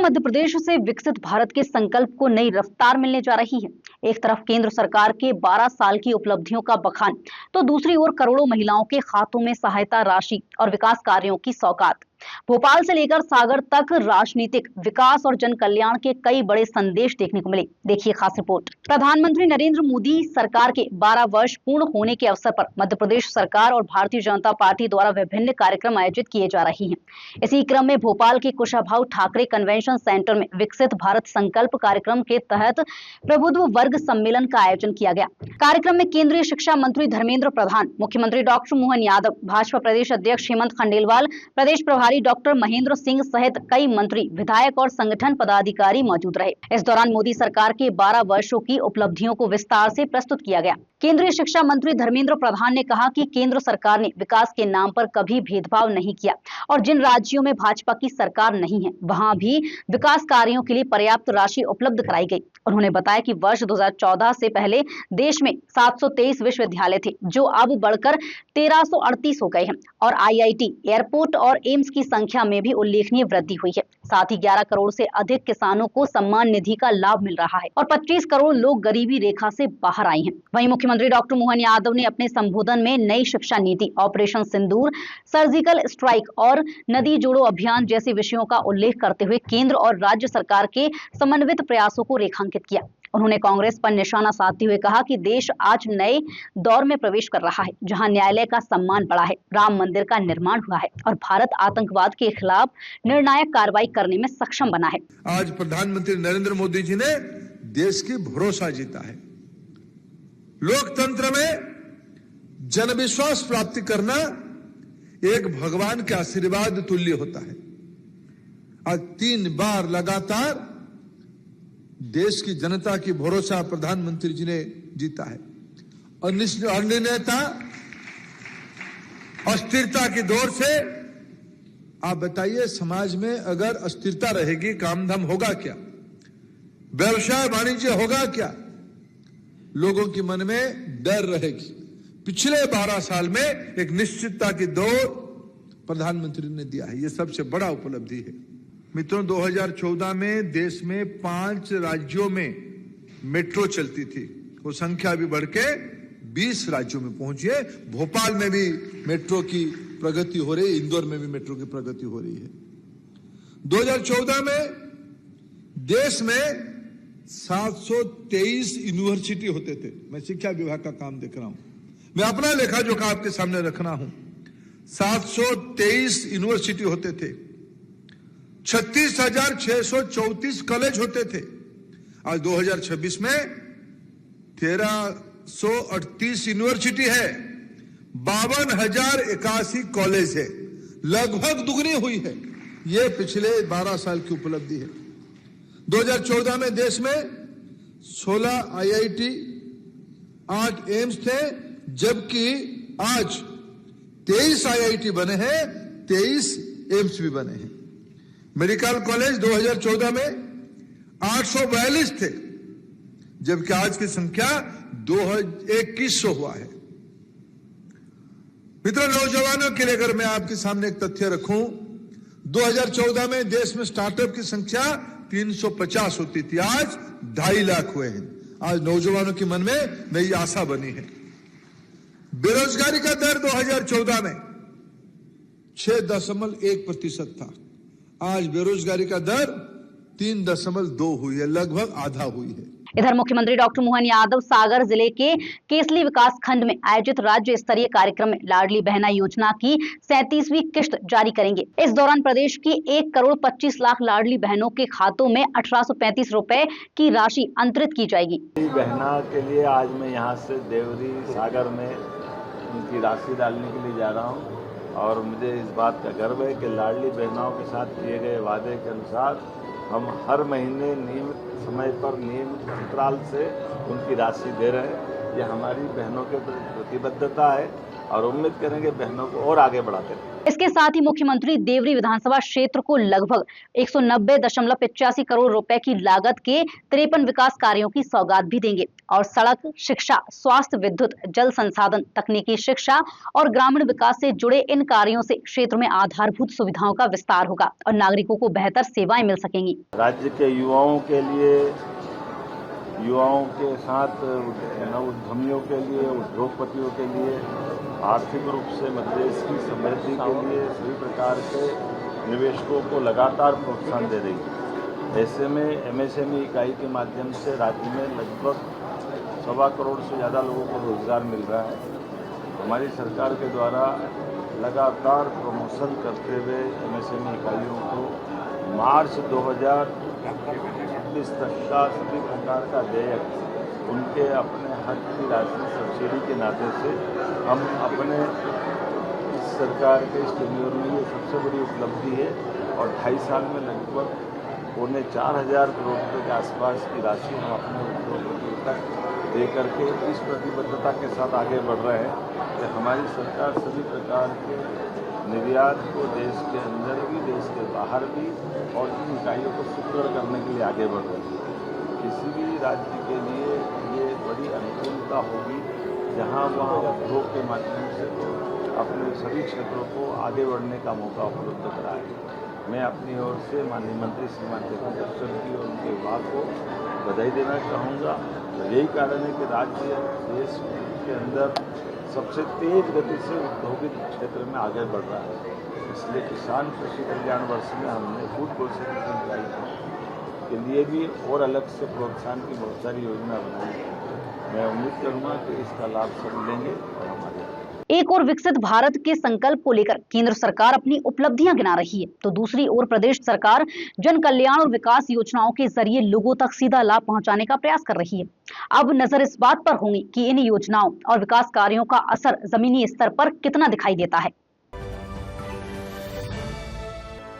मध्य प्रदेश से विकसित भारत के संकल्प को नई रफ्तार मिलने जा रही है। एक तरफ केंद्र सरकार के 12 साल की उपलब्धियों का बखान, तो दूसरी ओर करोड़ों महिलाओं के खातों में सहायता राशि और विकास कार्यों की सौगात। भोपाल से लेकर सागर तक राजनीतिक विकास और जन कल्याण के कई बड़े संदेश देखने को मिले। देखिए खास रिपोर्ट। प्रधानमंत्री नरेंद्र मोदी सरकार के 12 वर्ष पूर्ण होने के अवसर पर मध्य प्रदेश सरकार और भारतीय जनता पार्टी द्वारा विभिन्न कार्यक्रम आयोजित किए जा रहे हैं। इसी क्रम में भोपाल के कुशाभाऊ ठाकरे कन्वेंशन सेंटर में विकसित भारत संकल्प कार्यक्रम के तहत प्रबुद्ध वर्ग सम्मेलन का आयोजन किया गया। कार्यक्रम में केंद्रीय शिक्षा मंत्री धर्मेंद्र प्रधान, मुख्यमंत्री डॉक्टर मोहन यादव, भाजपा प्रदेश अध्यक्ष हेमंत खंडेलवाल, प्रदेश प्रभारी डॉक्टर महेंद्र सिंह सहित कई मंत्री, विधायक और संगठन पदाधिकारी मौजूद रहे। इस दौरान मोदी सरकार के 12 वर्षों की उपलब्धियों को विस्तार से प्रस्तुत किया गया। केंद्रीय शिक्षा मंत्री धर्मेंद्र प्रधान ने कहा कि केंद्र सरकार ने विकास के नाम पर कभी भेदभाव नहीं किया और जिन राज्यों में भाजपा की सरकार नहीं है, वहां भी विकास कार्यों के लिए पर्याप्त राशि उपलब्ध कराई गई। उन्होंने बताया कि वर्ष 2014 से पहले देश में 723 विश्वविद्यालय थे, जो अब बढ़कर 1338 हो गए हैं और IIT, एयरपोर्ट और एम्स की संख्या में भी उल्लेखनीय वृद्धि हुई है। साथ ही 11 करोड़ से अधिक किसानों को सम्मान निधि का लाभ मिल रहा है और 25 करोड़ लोग गरीबी रेखा से बाहर आए हैं। वहीं मुख्यमंत्री डॉक्टर मोहन यादव ने अपने संबोधन में नई शिक्षा नीति, ऑपरेशन सिंदूर, सर्जिकल स्ट्राइक और नदी जोड़ो अभियान जैसे विषयों का उल्लेख करते हुए केंद्र और राज्य सरकार के समन्वित प्रयासों को रेखांकित किया। उन्होंने कांग्रेस पर निशाना साधते हुए कहा कि देश आज नए दौर में प्रवेश कर रहा है, जहां न्यायालय का सम्मान बढ़ा है, राम मंदिर का निर्माण हुआ है और भारत आतंकवाद के खिलाफ निर्णायक कार्रवाई करने में सक्षम बना है। आज प्रधानमंत्री नरेंद्र मोदी जी ने देश की भरोसा जीता है। लोकतंत्र में जनविश्वास प्राप्ति करना एक भगवान के आशीर्वाद तुल्य होता है। आज 3 बार लगातार देश की जनता की भरोसा प्रधानमंत्री जी ने जीता है। अनिर्णयता, अस्थिरता की दौर से आप बताइए, समाज में अगर अस्थिरता रहेगी, काम धाम होगा क्या? व्यवसाय वाणिज्य होगा क्या? लोगों के मन में डर रहेगी। पिछले 12 साल में एक निश्चितता की दौर प्रधानमंत्री ने दिया है। यह सबसे बड़ा उपलब्धि है। मित्रों, 2014 में देश में 5 राज्यों में मेट्रो चलती थी, वो संख्या भी बढ़ के 20 राज्यों में पहुंची है। भोपाल में भी मेट्रो की प्रगति हो रही है, इंदौर में भी मेट्रो की प्रगति हो रही है। 2014 में देश में 723 यूनिवर्सिटी होते थे। मैं शिक्षा विभाग का काम देख रहा हूं, मैं अपना लेखा जोखा आपके सामने रख रहा हूं। 723 यूनिवर्सिटी होते थे, 36,634 कॉलेज होते थे। आज 2026 में 1338 यूनिवर्सिटी है, 52,081 कॉलेज है, लगभग दुगनी हुई है। यह पिछले 12 साल की उपलब्धि है। 2014 में देश में 16 IIT, 8 एम्स थे, जबकि आज 23 IIT बने हैं, 23 एम्स भी बने हैं। मेडिकल कॉलेज 2014 में 842 थे, जबकि आज की संख्या 2100 हुआ है। मित्रों, नौजवानों के लिए अगर मैं आपके सामने एक तथ्य रखूं, 2014 में देश में स्टार्टअप की संख्या 350 होती थी, आज 2.5 लाख हुए हैं। आज नौजवानों के मन में नई आशा बनी है। बेरोजगारी का दर 2014 में 6.1% था, आज बेरोजगारी का दर 3.2 हुई है, लगभग आधा हुई है। इधर मुख्यमंत्री डॉक्टर मोहन यादव सागर जिले के केसली विकास खंड में आयोजित राज्य स्तरीय कार्यक्रम में लाडली बहना योजना की 37वीं किश्त जारी करेंगे। इस दौरान प्रदेश की 1 करोड़ 25 लाख लाडली बहनों के खातों में 1835 रुपए की राशि अंतरित की जाएगी। बहना के लिए आज मैं यहाँ से देवरी सागर में उनकी राशि डालने के लिए जा रहा हूँ और मुझे इस बात का गर्व है कि लाडली बहनाओं के साथ किए गए वादे के अनुसार हम हर महीने नियमित समय पर नियमित अंतराल से उनकी राशि दे रहे हैं। ये हमारी बहनों के प्रतिबद्धता है और उम्मीद करेंगे बहनों को और आगे बढ़ाते रहें। इसके साथ ही मुख्यमंत्री देवरी विधानसभा क्षेत्र को लगभग 190.85 करोड़ रुपए की लागत के 53 विकास कार्यों की सौगात भी देंगे और सड़क, शिक्षा, स्वास्थ्य, विद्युत, जल संसाधन, तकनीकी शिक्षा और ग्रामीण विकास से जुड़े इन कार्यों से क्षेत्र में आधारभूत सुविधाओं का विस्तार होगा और नागरिकों को बेहतर सेवाएं मिल सकेंगी। राज्य के युवाओं के लिए, युवाओं के साथ उद्यमियों के लिए, उद्योगपतियों के लिए, आर्थिक रूप से मध्यदेश की समृद्धि के लिए सभी प्रकार के निवेशकों को लगातार प्रोत्साहन दे रही है। ऐसे में एमएसएमई इकाई के माध्यम से राज्य में लगभग 1.25 करोड़ से ज़्यादा लोगों को रोजगार मिल रहा है। हमारी सरकार के द्वारा लगातार प्रमोशन करते हुए एमएसएमई इकाइयों को मार्च 2026 तक का सभी प्रकार का देयक उनके अपने हक की राशि सब्सिडी के नाते से हम अपने इस सरकार के इस टेन्योर में ये सबसे बड़ी उपलब्धि है और 2.5 साल में लगभग 4,500 करोड़ रुपये के आसपास की राशि हम अपने उद्योगपतियों तक दे करके इस प्रतिबद्धता के साथ आगे बढ़ रहे हैं कि हमारी सरकार सभी प्रकार के निर्यात को देश के अंदर भी, देश के बाहर भी और इन इकाइयों को सुदृढ़ करने के लिए आगे बढ़ रही है। किसी भी राज्य के लिए ये बड़ी अनुकूलता होगी जहां वहाँ उद्योग के माध्यम से अपने सभी क्षेत्रों को आगे बढ़ने का मौका उपलब्ध कराए। मैं अपनी ओर से माननीय मंत्री श्रीमान जगदीश जी और उनके विभाग को बधाई देना चाहूँगा। तो यही कारण है कि राज्य देश के अंदर सबसे तेज गति से औद्योगिक क्षेत्र में आगे बढ़ रहा है। इसलिए किसान कृषि कल्याण वर्ष में हमने फूड प्रोसेसिंग इकाई के लिए भी और अलग से प्रोत्साहन की बहुत सारी योजना बनाई है। मैं उम्मीद करूँगा कि इसका लाभ सब लेंगे और हमारे एक और विकसित भारत के संकल्प को लेकर केंद्र सरकार अपनी उपलब्धियां गिना रही है, तो दूसरी ओर प्रदेश सरकार जन कल्याण और विकास योजनाओं के जरिए लोगों तक सीधा लाभ पहुंचाने का प्रयास कर रही है। अब नजर इस बात पर होगी कि इन योजनाओं और विकास कार्यों का असर जमीनी स्तर पर कितना दिखाई देता है।